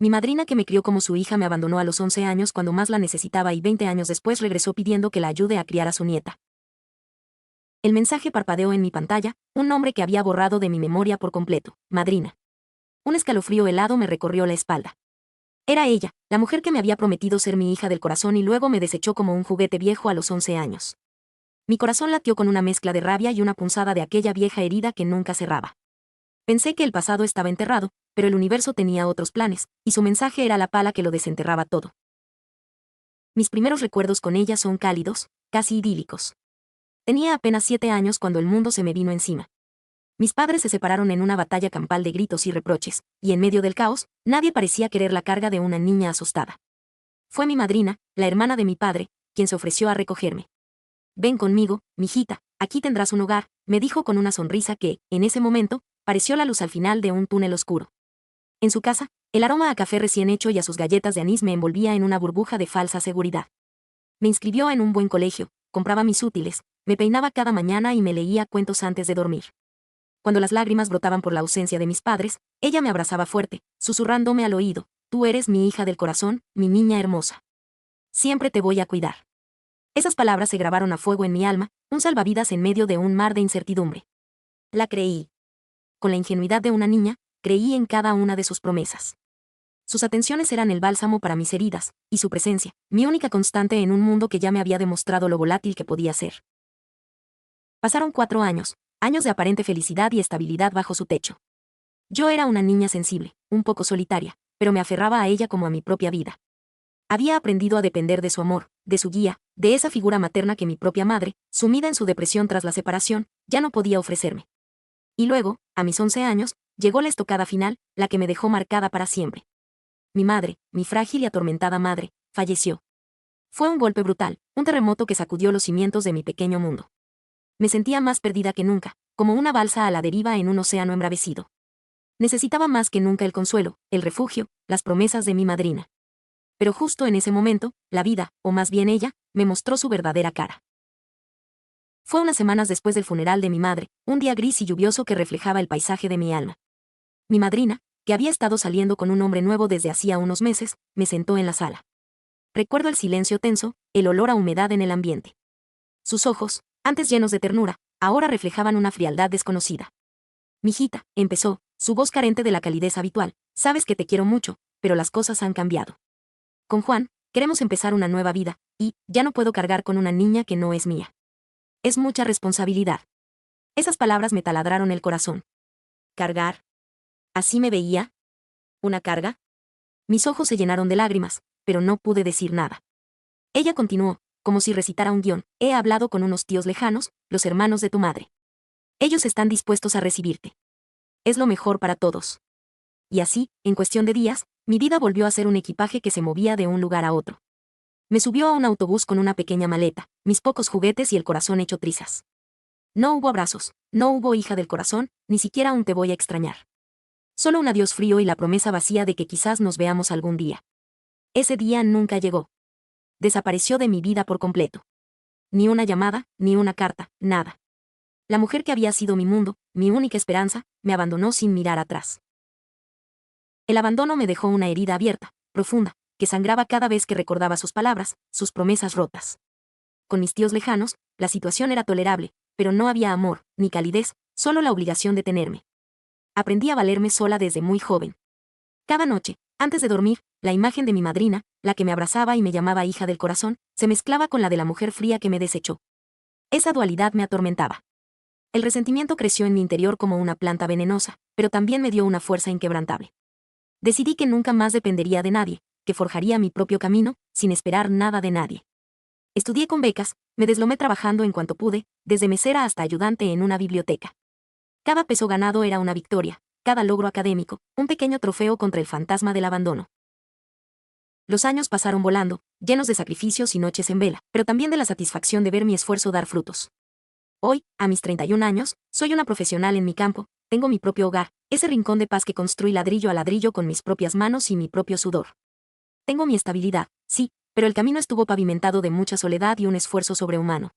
Mi madrina que me crió como su hija me abandonó a los 11 años cuando más la necesitaba y 20 años después regresó pidiendo que la ayude a criar a su nieta. El mensaje parpadeó en mi pantalla, un nombre que había borrado de mi memoria por completo, madrina. Un escalofrío helado me recorrió la espalda. Era ella, la mujer que me había prometido ser mi hija del corazón y luego me desechó como un juguete viejo a los 11 años. Mi corazón latió con una mezcla de rabia y una punzada de aquella vieja herida que nunca cerraba. Pensé que el pasado estaba enterrado, pero el universo tenía otros planes, y su mensaje era la pala que lo desenterraba todo. Mis primeros recuerdos con ella son cálidos, casi idílicos. Tenía apenas 7 años cuando el mundo se me vino encima. Mis padres se separaron en una batalla campal de gritos y reproches, y en medio del caos, nadie parecía querer la carga de una niña asustada. Fue mi madrina, la hermana de mi padre, quien se ofreció a recogerme. Ven conmigo, mijita, aquí tendrás un hogar, me dijo con una sonrisa que, en ese momento, pareció la luz al final de un túnel oscuro. En su casa, el aroma a café recién hecho y a sus galletas de anís me envolvía en una burbuja de falsa seguridad. Me inscribió en un buen colegio, compraba mis útiles, me peinaba cada mañana y me leía cuentos antes de dormir. Cuando las lágrimas brotaban por la ausencia de mis padres, ella me abrazaba fuerte, susurrándome al oído: tú eres mi hija del corazón, mi niña hermosa. Siempre te voy a cuidar. Esas palabras se grabaron a fuego en mi alma, un salvavidas en medio de un mar de incertidumbre. La creí. Con la ingenuidad de una niña, creí en cada una de sus promesas. Sus atenciones eran el bálsamo para mis heridas, y su presencia, mi única constante en un mundo que ya me había demostrado lo volátil que podía ser. Pasaron 4 años, años de aparente felicidad y estabilidad bajo su techo. Yo era una niña sensible, un poco solitaria, pero me aferraba a ella como a mi propia vida. Había aprendido a depender de su amor, de su guía, de esa figura materna que mi propia madre, sumida en su depresión tras la separación, ya no podía ofrecerme. Y luego, a mis 11 años, llegó la estocada final, la que me dejó marcada para siempre. Mi madre, mi frágil y atormentada madre, falleció. Fue un golpe brutal, un terremoto que sacudió los cimientos de mi pequeño mundo. Me sentía más perdida que nunca, como una balsa a la deriva en un océano embravecido. Necesitaba más que nunca el consuelo, el refugio, las promesas de mi madrina. Pero justo en ese momento, la vida, o más bien ella, me mostró su verdadera cara. Fue unas semanas después del funeral de mi madre, un día gris y lluvioso que reflejaba el paisaje de mi alma. Mi madrina, que había estado saliendo con un hombre nuevo desde hacía unos meses, me sentó en la sala. Recuerdo el silencio tenso, el olor a humedad en el ambiente. Sus ojos, antes llenos de ternura, ahora reflejaban una frialdad desconocida. Mijita, empezó, su voz carente de la calidez habitual, sabes que te quiero mucho, pero las cosas han cambiado. Con Juan, queremos empezar una nueva vida, y ya no puedo cargar con una niña que no es mía. Es mucha responsabilidad. Esas palabras me taladraron el corazón. ¿Cargar? ¿Así me veía? ¿Una carga? Mis ojos se llenaron de lágrimas, pero no pude decir nada. Ella continuó, como si recitara un guión: he hablado con unos tíos lejanos, los hermanos de tu madre. Ellos están dispuestos a recibirte. Es lo mejor para todos. Y así, en cuestión de días, mi vida volvió a ser un equipaje que se movía de un lugar a otro. Me subió a un autobús con una pequeña maleta, mis pocos juguetes y el corazón hecho trizas. No hubo abrazos, no hubo hija del corazón, ni siquiera un te voy a extrañar. Solo un adiós frío y la promesa vacía de que quizás nos veamos algún día. Ese día nunca llegó. Desapareció de mi vida por completo. Ni una llamada, ni una carta, nada. La mujer que había sido mi mundo, mi única esperanza, me abandonó sin mirar atrás. El abandono me dejó una herida abierta, profunda, que sangraba cada vez que recordaba sus palabras, sus promesas rotas. Con mis tíos lejanos, la situación era tolerable, pero no había amor, ni calidez, solo la obligación de tenerme. Aprendí a valerme sola desde muy joven. Cada noche, antes de dormir, la imagen de mi madrina, la que me abrazaba y me llamaba hija del corazón, se mezclaba con la de la mujer fría que me desechó. Esa dualidad me atormentaba. El resentimiento creció en mi interior como una planta venenosa, pero también me dio una fuerza inquebrantable. Decidí que nunca más dependería de nadie, que forjaría mi propio camino, sin esperar nada de nadie. Estudié con becas, me deslomé trabajando en cuanto pude, desde mesera hasta ayudante en una biblioteca. Cada peso ganado era una victoria, cada logro académico, un pequeño trofeo contra el fantasma del abandono. Los años pasaron volando, llenos de sacrificios y noches en vela, pero también de la satisfacción de ver mi esfuerzo dar frutos. Hoy, a mis 31 años, soy una profesional en mi campo, tengo mi propio hogar, ese rincón de paz que construí ladrillo a ladrillo con mis propias manos y mi propio sudor. Tengo mi estabilidad, sí, pero el camino estuvo pavimentado de mucha soledad y un esfuerzo sobrehumano.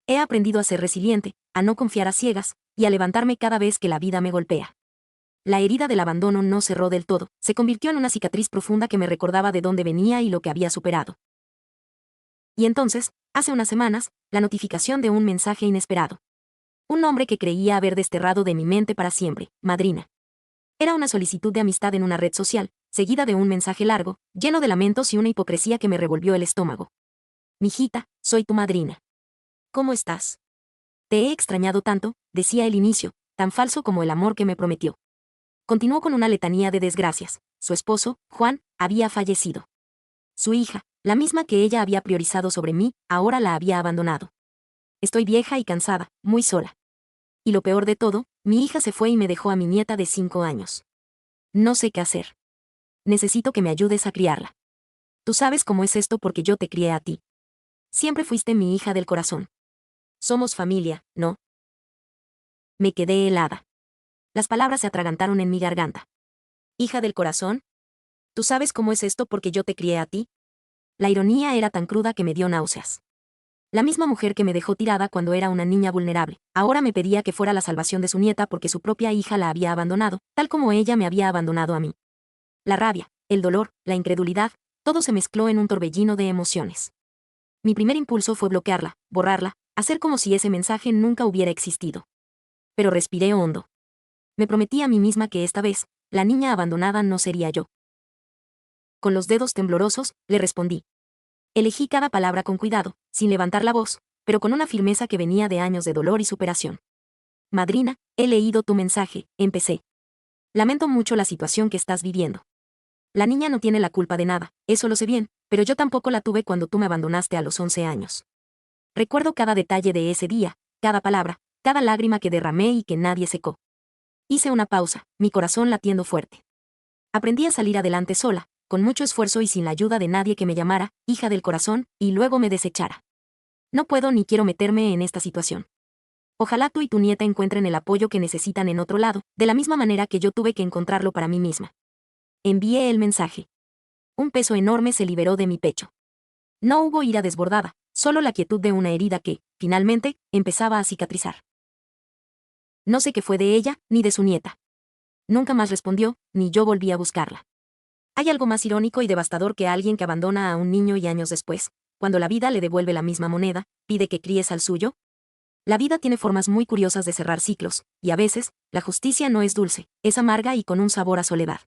He aprendido a ser resiliente, a no confiar a ciegas, y a levantarme cada vez que la vida me golpea. La herida del abandono no cerró del todo, se convirtió en una cicatriz profunda que me recordaba de dónde venía y lo que había superado. Y entonces, hace unas semanas, la notificación de un mensaje inesperado. Un nombre que creía haber desterrado de mi mente para siempre, Madrina. Era una solicitud de amistad en una red social, seguida de un mensaje largo, lleno de lamentos y una hipocresía que me revolvió el estómago. Mijita, soy tu madrina. ¿Cómo estás? Te he extrañado tanto, decía el inicio, tan falso como el amor que me prometió. Continuó con una letanía de desgracias. Su esposo, Juan, había fallecido. Su hija, la misma que ella había priorizado sobre mí, ahora la había abandonado. Estoy vieja y cansada, muy sola. Y lo peor de todo, mi hija se fue y me dejó a mi nieta de 5 años. No sé qué hacer. Necesito que me ayudes a criarla. Tú sabes cómo es esto porque yo te crié a ti. Siempre fuiste mi hija del corazón. Somos familia, ¿no? Me quedé helada. Las palabras se atragantaron en mi garganta. ¿Hija del corazón? ¿Tú sabes cómo es esto porque yo te crié a ti? La ironía era tan cruda que me dio náuseas. La misma mujer que me dejó tirada cuando era una niña vulnerable, ahora me pedía que fuera la salvación de su nieta porque su propia hija la había abandonado, tal como ella me había abandonado a mí. La rabia, el dolor, la incredulidad, todo se mezcló en un torbellino de emociones. Mi primer impulso fue bloquearla, borrarla, hacer como si ese mensaje nunca hubiera existido. Pero respiré hondo. Me prometí a mí misma que esta vez, la niña abandonada no sería yo. Con los dedos temblorosos, le respondí. Elegí cada palabra con cuidado, sin levantar la voz, pero con una firmeza que venía de años de dolor y superación. Madrina, he leído tu mensaje, empecé. Lamento mucho la situación que estás viviendo. La niña no tiene la culpa de nada, eso lo sé bien, pero yo tampoco la tuve cuando tú me abandonaste a los 11 años. Recuerdo cada detalle de ese día, cada palabra, cada lágrima que derramé y que nadie secó. Hice una pausa, mi corazón latiendo fuerte. Aprendí a salir adelante sola, con mucho esfuerzo y sin la ayuda de nadie que me llamara, hija del corazón, y luego me desechara. No puedo ni quiero meterme en esta situación. Ojalá tú y tu nieta encuentren el apoyo que necesitan en otro lado, de la misma manera que yo tuve que encontrarlo para mí misma. Envié el mensaje. Un peso enorme se liberó de mi pecho. No hubo ira desbordada, solo la quietud de una herida que, finalmente, empezaba a cicatrizar. No sé qué fue de ella, ni de su nieta. Nunca más respondió, ni yo volví a buscarla. Hay algo más irónico y devastador que alguien que abandona a un niño y años después, cuando la vida le devuelve la misma moneda, pide que críes al suyo. La vida tiene formas muy curiosas de cerrar ciclos, y a veces, la justicia no es dulce, es amarga y con un sabor a soledad.